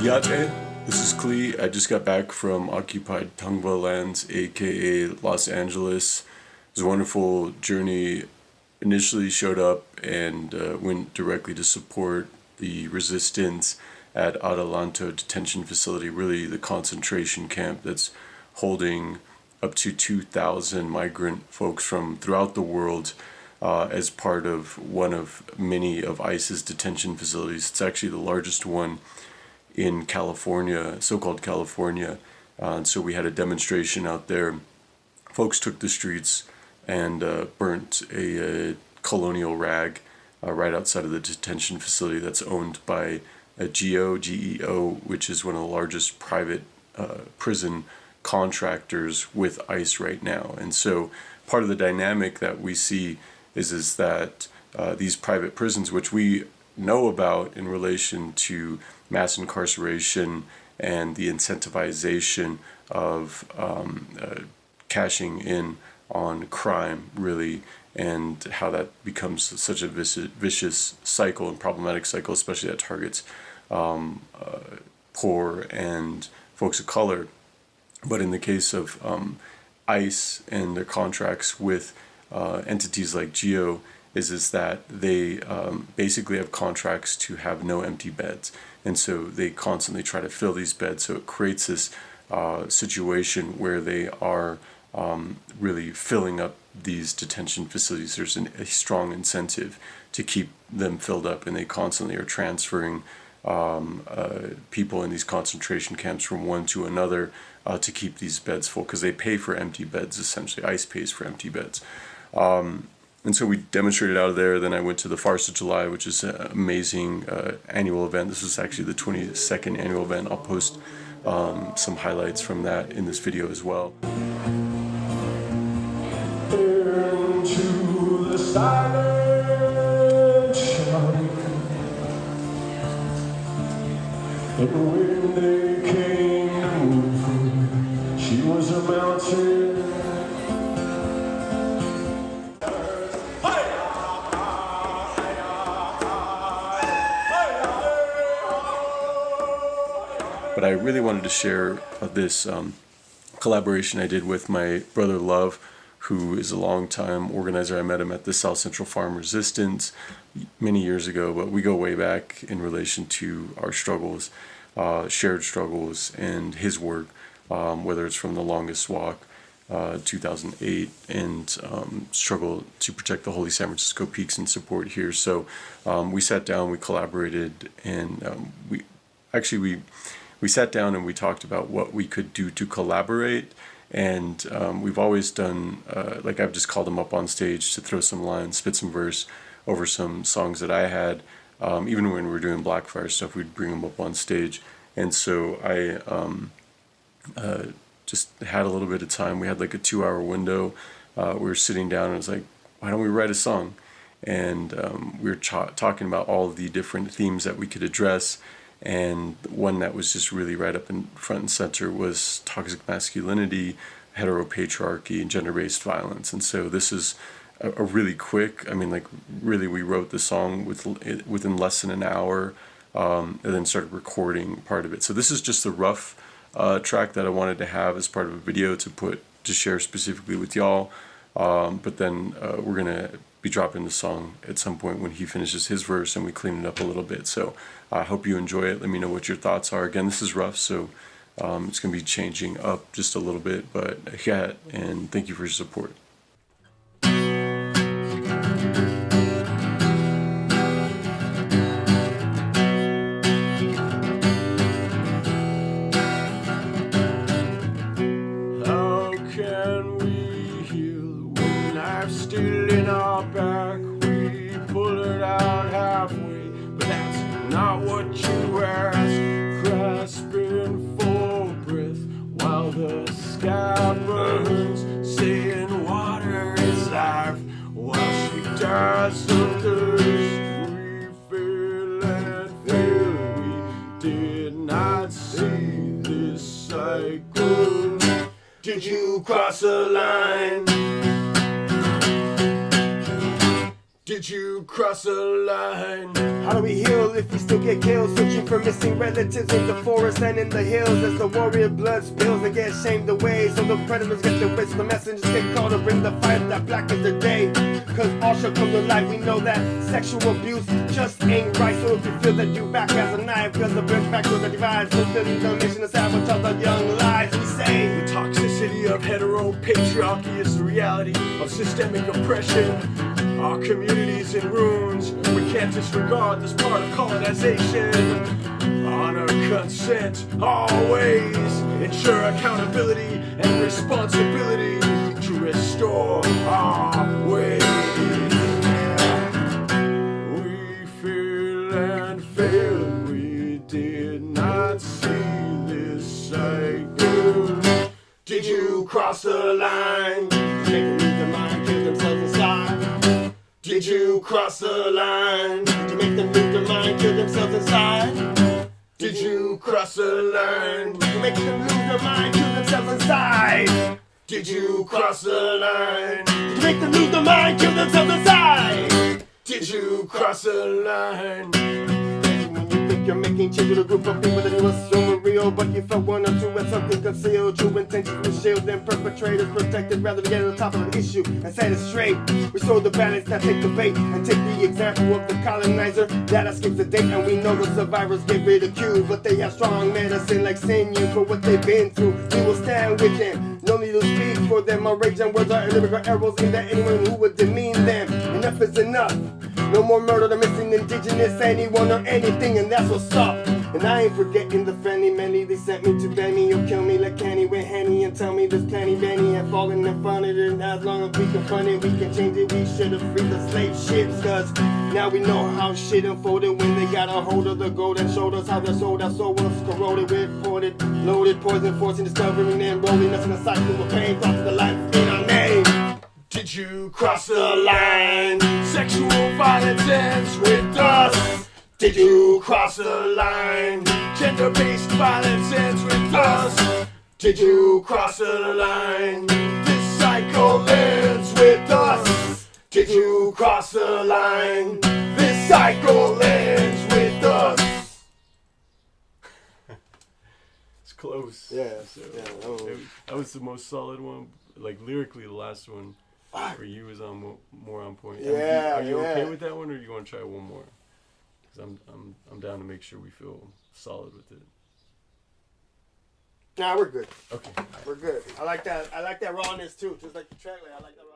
Yate, this is Klee. I just got back from occupied Tongva lands, aka Los Angeles. It was a wonderful journey. Initially showed up and went directly to support the resistance at Adelanto detention facility, really the concentration camp that's holding up to 2,000 migrant folks from throughout the world as part of one of many of ICE's detention facilities. It's actually the largest one in California, so-called California. And so we had a demonstration out there. Folks took the streets and burnt a colonial rag right outside of the detention facility that's owned by GEO, which is one of the largest private prison contractors with ICE right now. And so part of the dynamic that we see is that these private prisons, which we know about in relation to mass incarceration and the incentivization of cashing in on crime, really, and how that becomes such a vicious cycle and problematic cycle, especially that targets poor and folks of color. But in the case of ICE and their contracts with entities like GEO, is that they basically have contracts to have no empty beds. And so they constantly try to fill these beds. So it creates this situation where they are really filling up these detention facilities. There's a strong incentive to keep them filled up, and they constantly are transferring people in these concentration camps from one to another to keep these beds full, because they pay for empty beds, essentially. ICE pays for empty beds. And so we demonstrated out of there. Then I went to the Farce of July, which is an amazing annual event. This is actually the 22nd annual event. I'll post some highlights from that in this video as well. Into the silent shouting, and when they came to move her, she was a mountain. But I really wanted to share this collaboration I did with my brother Luv, who is a longtime organizer. I met him at the South Central Farm Resistance many years ago, but we go way back in relation to our struggles, shared struggles, and his work, whether it's from the Longest Walk, 2008, and struggle to protect the Holy San Francisco Peaks and support here. So we sat down, we collaborated, and we sat down and we talked about what we could do to collaborate. And we've always done, like I've just called him up on stage to throw some lines, spit some verse over some songs that I had. Even when we were doing Blackfire stuff, we'd bring him up on stage. And so I just had a little bit of time. We had like a 2-hour window. We were sitting down and I was like, why don't we write a song? And we were talking about all of the different themes that we could address. And one that was just really right up in front and center was toxic masculinity, hetero-patriarchy, and gender-based violence. And so this is a really quick, I mean, like really we wrote the song within less than an hour and then started recording part of it. So this is just the rough track that I wanted to have as part of a video to share specifically with y'all. But then we're going to be dropping the song at some point when he finishes his verse and we clean it up a little bit. So I hope you enjoy it. Let me know what your thoughts are. Again, this is rough, so it's going to be changing up just a little bit, but yeah, and thank you for your support. How can we heal when life's still in our back? We pull it out halfway, but that's not what you ask. Grasping for breath while the sky burns, saying water is life while she dies of thirst. We fail and fail, we did not see this cycle. Did you cross a line? Did Did you cross a line? How do we heal if we still get killed? Searching for missing relatives in the forest and in the hills. As the warrior blood spills, they get shamed away. So the predators get the wits, the messengers get called to bring the fire that blackens their day. Cause all shall come to light, we know that sexual abuse just ain't right. So if you feel that you back as a knife, cause the bridge back to the divide, fulfilling the mission to sabotage the young lives. We say the toxicity of hetero-patriarchy is the reality of systemic oppression. Our communities in ruins, we can't disregard this part of colonization. Honor consent, always ensure accountability and responsibility to restore our ways. We feel and fail, we did not see this cycle. Did you cross the line? make them lose their mind, kill themselves inside. Did you cross the line? Did you make them lose their mind, kill themselves inside? Did you cross the line? Did you make them lose their mind, kill themselves inside? Did you cross the line? Did you make them lose their mind, kill themselves inside? Did you cross the line? When you think you're making change with a group of people that you assume are real, but you felt one or two and something concealed. True intentions were shielded and perpetrators protected, rather than get to the top of the issue and set it straight. Restore the balance, now take the bait and take the example of the colonizer that escapes the date. And we know the survivors get ridiculed, but they have strong medicine like sinew for what they've been through. We will stand with them, no need to speak for them. Our rage and words are lyrical arrows aimed at anyone who would demean them. Enough is enough. No more murder, the missing indigenous, anyone or anything, and that's what's up. And I ain't forgetting the friendly many they sent me to ban me or kill me like Kenny with Henny and tell me there's plenty Benny and falling in front of it. As long as we confront it, we can change it. We should have freed the slave ships, cause now we know how shit unfolded when they got a hold of the gold and showed us how their soul, that soul was corroded with ported, loaded poison, forcing, discovering and rolling us in a cycle of pain, thoughts of the life in our name. Did you cross the line? Sexual violence ends with us. Did you cross the line? Gender-based violence ends with us. Did you cross the line? This cycle ends with us. Did you cross the line? This cycle ends with us. It's close. Yeah, So, yeah. that was the most solid one. Like lyrically, the last one for you was on more on point. Yeah, Are you yeah. okay with that one, or do you want to try one more? Because I'm down to make sure we feel solid with it. Nah, we're good. Okay. We're good. I like that rawness too, just like the track. I like that rawness.